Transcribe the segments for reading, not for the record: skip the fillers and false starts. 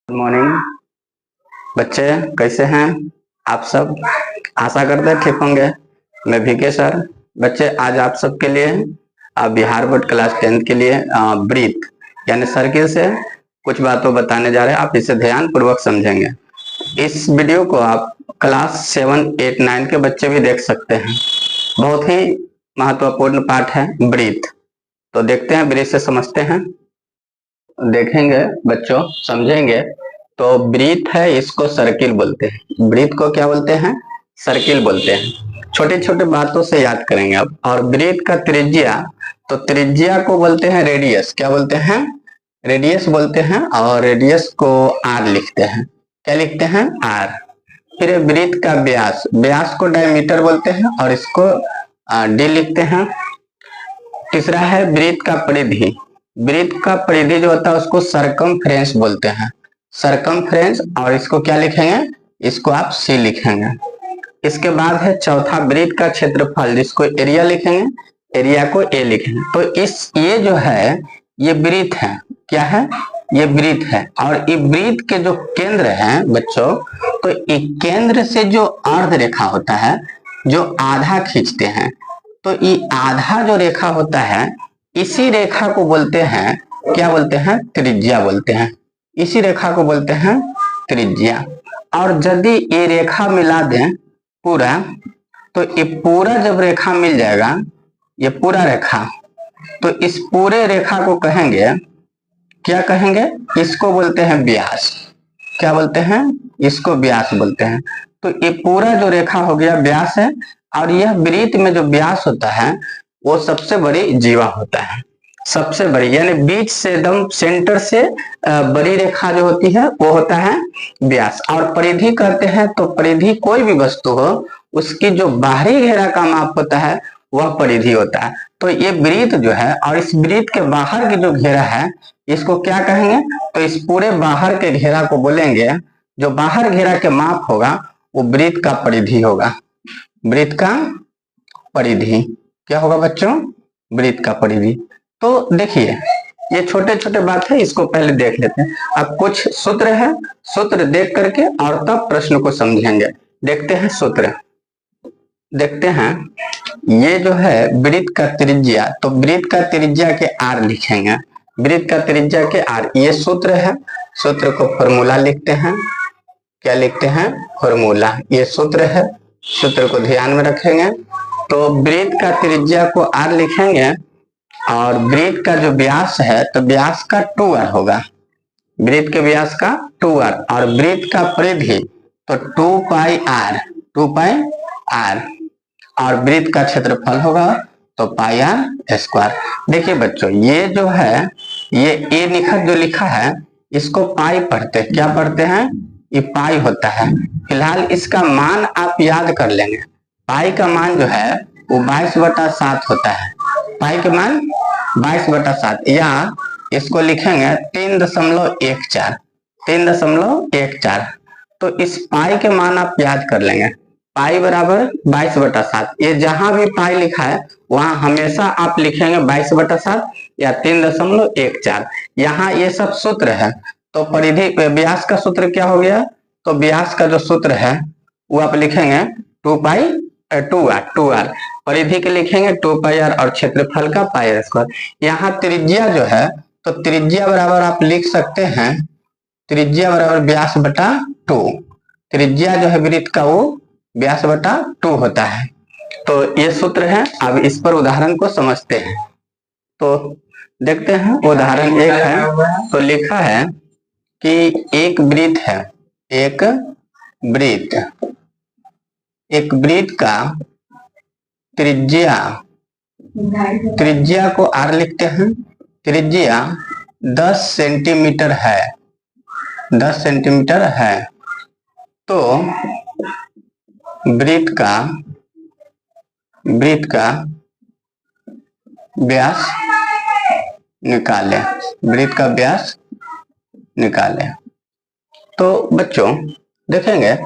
Good morning बच्चे, कैसे हैं आप सब। आशा करते हैं ठीक होंगे। मैं वीके सर। बच्चे, आज आप सबके लिए बिहार बोर्ड क्लास 10 के लिए ब्रीथ यानी सर्किल से कुछ बातों बताने जा रहे हैं। आप इसे ध्यान पूर्वक समझेंगे। इस वीडियो को आप क्लास 7, 8, 9 के बच्चे भी देख सकते हैं। बहुत ही महत्वपूर्ण पाठ है ब्रीथ। तो देखते हैं, ब्रीथ से समझते हैं, देखेंगे बच्चों, समझेंगे। तो ब्रीथ है, इसको सर्किल बोलते हैं। ब्रीथ को क्या बोलते हैं? सर्किल बोलते हैं। छोटे छोटे बातों से याद करेंगे अब। और ब्रीथ का त्रिज्या, तो त्रिज्या को बोलते हैं रेडियस। क्या बोलते हैं? रेडियस बोलते हैं। और रेडियस को आर लिखते हैं। क्या लिखते हैं? आर। फिर ब्रीथ का व्यास, व्यास को डायमीटर बोलते हैं और इसको डी लिखते हैं। तीसरा है ब्रीथ का परिधि। ब्रीथ का परिधि जो होता है उसको सरकमफ्रेंस बोलते हैं। सरकमफ्रेंस, और इसको क्या लिखेंगे? इसको आप सी लिखेंगे। इसके बाद है चौथा ब्रीथ का क्षेत्रफल, जिसको एरिया लिखेंगे, एरिया को ए लिखेंगे। तो ये जो है ये ब्रीथ है। क्या है? ये ब्रीथ है। और ये ब्रीथ के जो केंद्र है बच्चों, तो ये केंद्र से जो अर्ध रेखा होता है, जो आधा खींचते हैं, तो ये आधा जो रेखा होता है, इसी रेखा को बोलते हैं, क्या बोलते हैं? त्रिज्या बोलते हैं। इसी रेखा को बोलते हैं त्रिज्या। और यदि ये रेखा मिला दें पूरा, तो ये पूरा जब रेखा मिल जाएगा, ये पूरा रेखा, तो इस पूरे रेखा को कहेंगे, क्या कहेंगे? इसको बोलते हैं व्यास। क्या बोलते हैं? इसको व्यास बोलते हैं। तो ये पूरा जो रेखा हो गया व्यास है। और यह वृत्त में जो व्यास होता है वो सबसे बड़ी जीवा होता है। सबसे बड़ी यानी बीच से एकदम सेंटर से बड़ी रेखा जो होती है वो होता है व्यास। और परिधि कहते हैं, तो परिधि कोई भी वस्तु हो, उसकी जो बाहरी घेरा का माप होता है वह परिधि होता है। तो ये वृत्त जो है, और इस वृत्त के बाहर की जो घेरा है, इसको क्या कहेंगे? तो इस पूरे बाहर के घेरा को बोलेंगे, जो बाहर घेरा के माप होगा वो वृत्त का परिधि होगा। वृत्त का परिधि क्या होगा बच्चों? वृत्त का परिधि। तो देखिए, ये छोटे छोटे बात है, इसको पहले देख लेते हैं। अब कुछ सूत्र है, सूत्र देख करके और तब प्रश्न को समझेंगे। देखते हैं सूत्र, देखते हैं। ये जो है वृत्त का त्रिज्या, तो वृत्त का त्रिज्या के आर लिखेंगे। वृत्त का त्रिज्या के आर, ये सूत्र है। सूत्र को फॉर्मूला लिखते हैं। क्या लिखते हैं? फॉर्मूला। ये सूत्र है, सूत्र को ध्यान में रखेंगे। तो वृत्त का त्रिज्या को आर लिखेंगे, और वृत्त का जो व्यास है, तो व्यास का 2r होगा। वृत्त के व्यास का 2r, और वृत्त का परिधि तो 2πr, 2πr। और वृत्त का क्षेत्रफल होगा तो πr²। देखिए बच्चों, ये जो है, ये ए निखत जो लिखा है, इसको पाई पढ़ते हैं। क्या पढ़ते हैं? ये पाई होता है। फिलहाल इसका मान आप याद कर लेंगे। पाई का मान जो है वो 22/7 होता है। पाई का मान 22/7, या इसको लिखेंगे 3.14, 3.14। तो इस पाई के मान आप याद कर लेंगे। पाई बराबर 22/7। ये जहां भी पाई लिखा है वहां हमेशा आप लिखेंगे 22/7 या 3.14। यहाँ ये सब सूत्र है। तो परिधि व्यास का सूत्र क्या हो गया? तो व्यास का जो सूत्र है वो आप लिखेंगे 2r। परिधि के लिखेंगे 2πr, और क्षेत्रफल का πr²। यहाँ त्रिज्या जो है, तो त्रिज्या बराबर आप लिख सकते हैं, त्रिज्या बराबर व्यास बटा 2। त्रिज्या जो है वृत्त का वो व्यास बटा 2 होता है। तो ये सूत्र है। अब इस पर उदाहरण को समझते हैं। तो देखते हैं, उदाहरण 1 है। तो लिखा है कि एक वृत्त है, एक वृत्त का त्रिज्या, त्रिज्या को r लिखते हैं। त्रिज्या 10 सेंटीमीटर है, 10 सेंटीमीटर है। तो वृत्त का व्यास निकालें, वृत्त का व्यास निकालें। तो बच्चों देखेंगे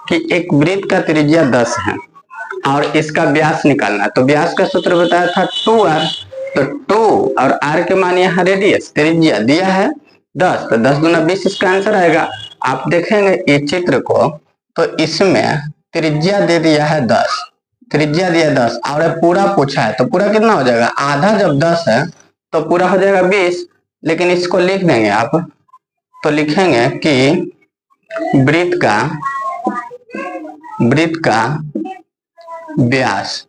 कि एक वृत्त का त्रिज्या 10 है और इसका व्यास निकालना है। तो व्यास का सूत्र बताया था 2r। तो 2 और r के मान यहाँ रेडियस, त्रिज्या दिया है, 10, तो 10 दूना 20 इसका आंसर आएगा। आप देखेंगे इस चित्र को, तो इसमें त्रिज्या दे दिया है 10, त्रिज्या दिया 10 और पूरा पूछा है, तो पूरा कितना हो जाएगा, आधा जब 10 है तो पूरा हो जाएगा 20। लेकिन इसको लिख देंगे आप, तो लिखेंगे कि वृत्त का व्यास,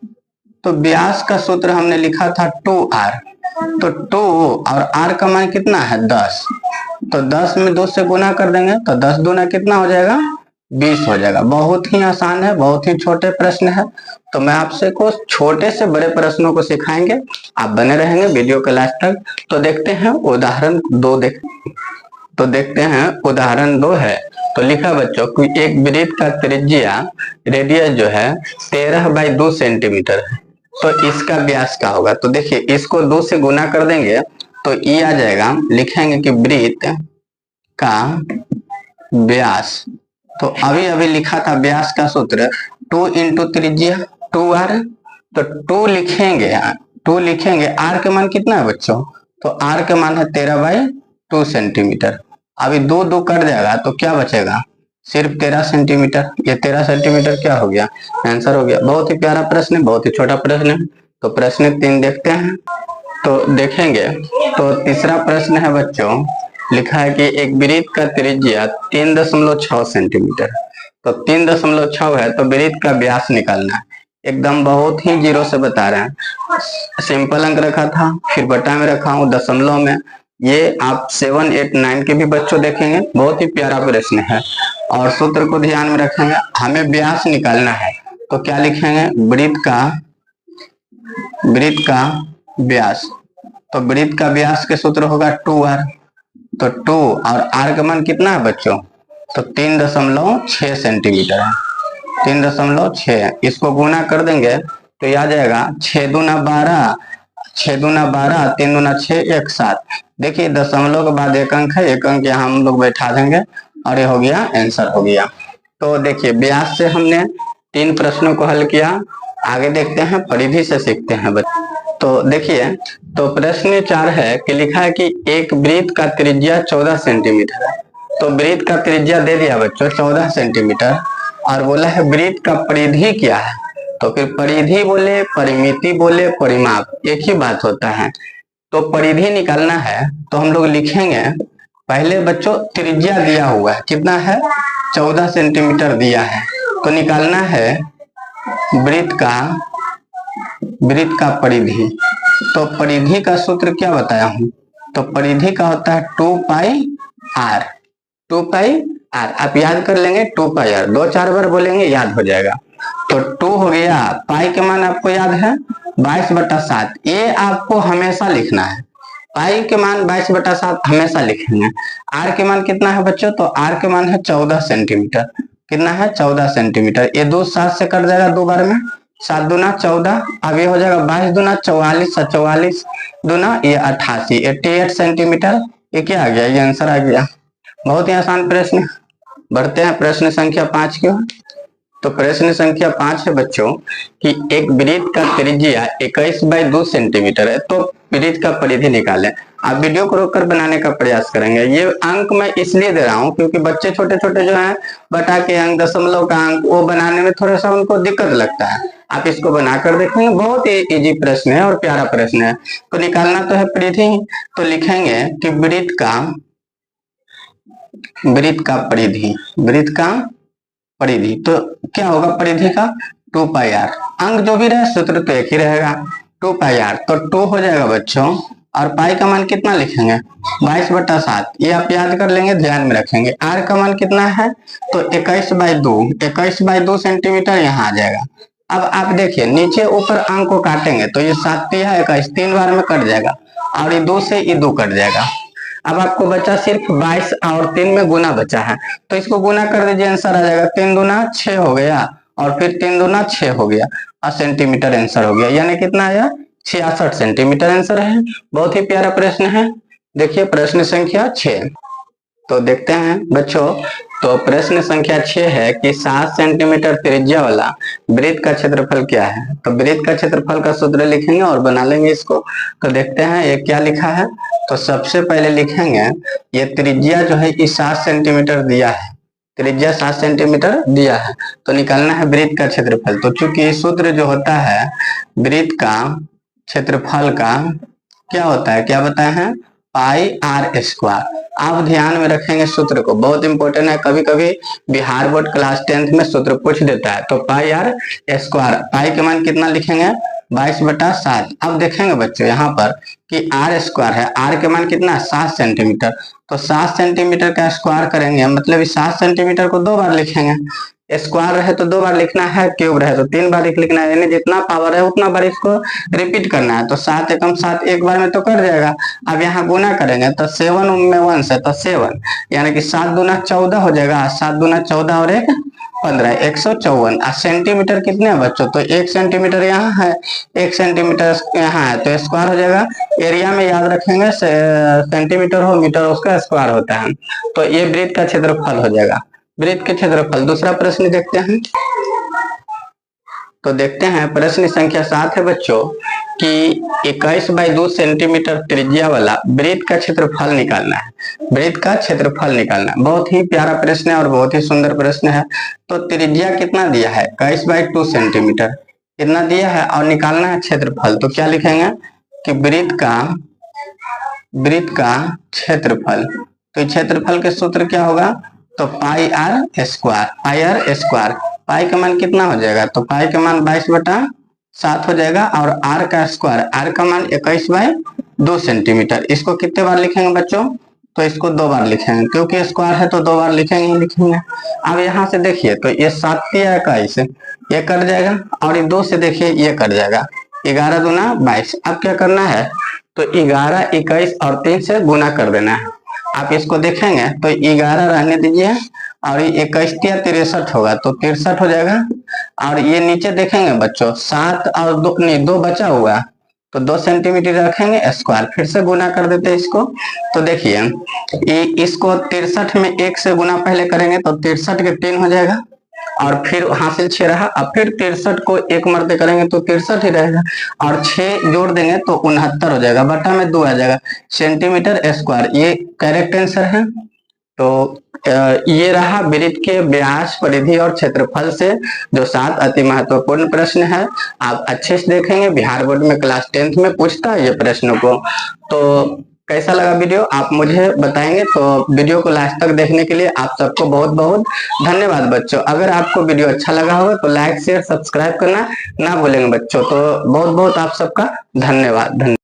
तो व्यास का सूत्र हमने लिखा था 2r, तो 2 और r का मान कितना है 10, तो 10 में 2 से गुना कर देंगे तो 10 दूना कितना हो जाएगा, 20 हो जाएगा। बहुत ही आसान है, बहुत ही छोटे प्रश्न है। तो मैं आपसे को छोटे से बड़े प्रश्नों को सिखाएंगे, आप बने रहेंगे वीडियो के लास्ट तक। तो देखते हैं उदाहरण 2 देखते हैं उदाहरण 2 है। तो लिखा बच्चों कि एक वृत्त का त्रिज्या रेडियस जो है 13/2 सेंटीमीटर है, तो इसका व्यास क्या होगा। तो देखिए इसको 2 से गुना कर देंगे तो ये आ जाएगा, लिखेंगे कि वृत्त का व्यास, तो अभी अभी लिखा था व्यास का सूत्र 2 इंटू त्रिज्या 2r, तो 2 लिखेंगे r के मान कितना है बच्चों, तो r के मान है 13/2 सेंटीमीटर। अभी 2 2 कट जाएगा तो क्या बचेगा, सिर्फ 13 सेंटीमीटर। ये 13 सेंटीमीटर क्या हो गया, आंसर हो गया। बहुत ही प्यारा प्रश्न है, बहुत ही छोटा प्रश्न है। तो प्रश्न 3 देखते हैं, तो देखेंगे तो तीसरा प्रश्न है बच्चों, लिखा है कि एक वृत्त का त्रिज्या 3.6 सेंटीमीटर, तो 3.6 है, तो वृत्त का व्यास निकालना है। एकदम बहुत ही जीरो से बता रहे हैं, सिंपल अंक रखा था, फिर बटा में रखा हूँ दशमलव में। ये आप 7, 8, 9 के भी बच्चों देखेंगे, बहुत ही प्यारा प्रश्न है। और सूत्र को ध्यान में रखेंगे, हमें व्यास निकालना है, तो क्या लिखेंगे, वृत्त का व्यास, तो वृत्त का व्यास के सूत्र होगा 2r, तो 2 और r का मान कितना है बच्चों, तो 3.6 सेंटीमीटर है, 3.6। इसको गुना कर देंगे तो ये आ जाएगा 6 दूना 12, 6 दूना 12, 3 दूना 6, 1 7। देखिए दशमलव के बाद एक अंक है, एक अंक यहाँ हम लोग बैठा देंगे और ये हो गया, आंसर हो गया। तो देखिए व्यास से हमने 3 प्रश्नों को हल किया। आगे देखते हैं, परिधि से सीखते हैं बच्चे। तो देखिए, तो प्रश्न 4 है कि लिखा है कि एक वृत्त का त्रिज्या 14 सेंटीमीटर है, तो वृत्त का त्रिज्या दे दिया बच्चों 14 सेंटीमीटर, और बोला है वृत्त का परिधि क्या है। तो फिर परिधि बोले, परिमिति बोले, परिमाप एक ही बात होता है। तो परिधि निकालना है तो हम लोग लिखेंगे, पहले बच्चों त्रिज्या दिया हुआ है, कितना है 14 सेंटीमीटर दिया है, तो निकालना है वृत्त का परिधि। तो परिधि का सूत्र क्या बताया हूं, तो परिधि का होता है 2πr, 2πr आप याद कर लेंगे, 2πr 2-4 बार बोलेंगे याद हो जाएगा। तो 2 हो गया, पाई के मान आपको याद है 22/7, ये आपको हमेशा लिखना है, पाई के मान 22/7 हमेशा लिखेंगे। r के मान कितना है बच्चों, तो r के मान है 14 सेंटीमीटर, कितना है 14 सेंटीमीटर। ये 2 7 से कट जाएगा 2 बार में, 7 दूना 14, अब ये हो जाएगा 22 दूना 44, 44 दूना ये 88, 88 सेंटीमीटर। ये क्या आ गया, ये आंसर आ गया। बहुत ही आसान प्रश्न। बढ़ते हैं प्रश्न संख्या 5 की ओर। तो प्रश्न संख्या 5 है बच्चों कि एक वृत्त का त्रिज्या 21/2 सेंटीमीटर है, तो वृत्त का परिधि निकालें। आप वीडियो को रोककर बनाने का प्रयास करेंगे। ये अंक मैं इसलिए दे रहा हूं क्योंकि बच्चे छोटे छोटे जो हैं, बटा के अंक, दशमलव का अंक, वो बनाने में थोड़ा सा उनको दिक्कत लगता है। आप इसको बनाकर देखेंगे, बहुत ही इजी प्रश्न है और प्यारा प्रश्न है। तो निकालना तो है परिधि, तो लिखेंगे कि वृत्त का परिधि, तो क्या होगा परिधि का 2πr, अंक जो भी रहे सूत्र तो एक ही रहेगा 2πr, तो 2 हो जाएगा बच्चों, और पाई का मान कितना लिखेंगे 22/7, ये आप याद कर लेंगे, ध्यान में रखेंगे। r का मान कितना है, तो 21/2 सेंटीमीटर यहाँ आ जाएगा। अब आप देखिए नीचे ऊपर अंक को काटेंगे तो ये 7 है 21, 3 बार में कट जाएगा, और ये 2 से ये 2 कट जाएगा। अब आपको बचा सिर्फ 22 और 3 में गुना बचा है, तो इसको गुना कर दीजिए, आंसर आ जाएगा 3 दूना 6 हो गया, और फिर 3 दूना 6 हो गया, और सेंटीमीटर आंसर हो गया। यानी कितना आया 66 सेंटीमीटर आंसर है। बहुत ही प्यारा प्रश्न है। देखिए प्रश्न संख्या 6, तो देखते हैं बच्चों। तो प्रश्न संख्या 6 है कि 7 सेंटीमीटर त्रिज्या वाला वृत्त का क्षेत्रफल क्या है। तो वृत्त का क्षेत्रफल का सूत्र लिखेंगे और बना लेंगे इसको। तो देखते हैं ये क्या लिखा है। तो सबसे पहले लिखेंगे ये त्रिज्या जो है ये 7 सेंटीमीटर दिया है, त्रिज्या 7 सेंटीमीटर दिया है, तो निकालना है वृत्त का क्षेत्रफल। तो चूंकि सूत्र जो होता है वृत्त का क्षेत्रफल का क्या होता है, क्या बताए हैं, पाई आर स्क्वायर। आप ध्यान में रखेंगे सूत्र को, बहुत इंपॉर्टेंट है। कभी कभी बिहार बोर्ड क्लास 10th में सूत्र पूछ देता है। तो पाई आर स्क्वायर, पाई के मान कितना लिखेंगे, 22/7। अब देखेंगे बच्चों यहाँ पर कि आर स्क्वायर है, आर के मान कितना, 7 सेंटीमीटर। तो 7 सेंटीमीटर का स्क्वायर करेंगे, मतलब इस 7 सेंटीमीटर को 2 बार लिखेंगे। स्क्वायर रहे तो 2 बार लिखना है, क्यूब रहे तो 3 बार लिखना है, यानी जितना पावर है उतना बार इसको रिपीट करना है। तो 7 एकम 7 एक बार में तो कर जाएगा। अब यहाँ गुना करेंगे तो 7 में 1 से तो 7, यानी कि 7 दूना 14 हो जाएगा, 7 दूना 14 और 1 15, 154। सेंटीमीटर कितने हैं बच्चों, तो 1 सेंटीमीटर यहाँ है, 1 सेंटीमीटर यहाँ है, तो स्क्वायर हो जाएगा। एरिया में याद रखेंगे सेंटीमीटर हो मीटर उसका स्क्वायर होता है। तो ये वृत्त का क्षेत्रफल हो जाएगा, वृत्त के क्षेत्रफल। दूसरा प्रश्न देखते हैं। तो देखते हैं प्रश्न संख्या 7 है बच्चों कि 21/2 सेंटीमीटर त्रिज्या वाला वृत्त का क्षेत्रफल निकालना है, वृत्त का क्षेत्रफल निकालना है। बहुत ही प्यारा प्रश्न है और बहुत ही सुंदर प्रश्न है। तो त्रिज्या कितना दिया है, 21/2 सेंटीमीटर कितना दिया है और निकालना है क्षेत्रफल। तो क्या लिखेंगे कि वृत्त का क्षेत्रफल। तो क्षेत्रफल के सूत्र क्या होगा, तो pi r square, pi r square. Pi का मान कितना हो जाएगा, तो पाई का मान 22/7 हो जाएगा और आर का स्क्वायर, आर का मान 21/2 सेंटीमीटर। इसको कितने बार लिखेंगे बच्चों, तो इसको 2 बार लिखेंगे, क्योंकि स्क्वायर है तो 2 बार लिखेंगे। अब यहाँ से देखिए तो ये 7 या 21 ये कट जाएगा और ये 2 से देखिए ये कट जाएगा, 11 दूना 22। अब क्या करना है, तो 11, 21 और 3 से गुना कर देना है। आप इसको देखेंगे तो 11 रहने दीजिए और ये 21 या 63 होगा, तो 63 हो जाएगा। और ये नीचे देखेंगे बच्चों 7 और 2 नहीं 2 बचा हुआ, तो 2 सेंटीमीटर रखेंगे स्क्वायर, फिर से गुना कर देते हैं इसको। तो देखिए इसको 63 में 1 से गुना पहले करेंगे तो 63 के 3 हो जाएगा और फिर हासिल 6 रहा। अब फिर 63 को 1 मरते करेंगे तो 63 ही रहेगा और 6 जोड़ देंगे तो 69 हो जाएगा, बटा में 2 आ जाएगा सेंटीमीटर स्क्वायर। ये करेक्ट आंसर है। तो ये रहा वृत्त के व्यास, परिधि और क्षेत्रफल से जो 7 अति महत्वपूर्ण प्रश्न है। आप अच्छे से देखेंगे, बिहार बोर्ड में क्लास 10th में पूछता है ये प्रश्नों को। तो कैसा लगा वीडियो आप मुझे बताएंगे। तो वीडियो को लास्ट तक देखने के लिए आप सबको बहुत बहुत धन्यवाद बच्चों। अगर आपको वीडियो अच्छा लगा होगा तो लाइक शेयर सब्सक्राइब करना ना भूलेंगे बच्चों। तो बहुत बहुत आप सबका धन्यवाद।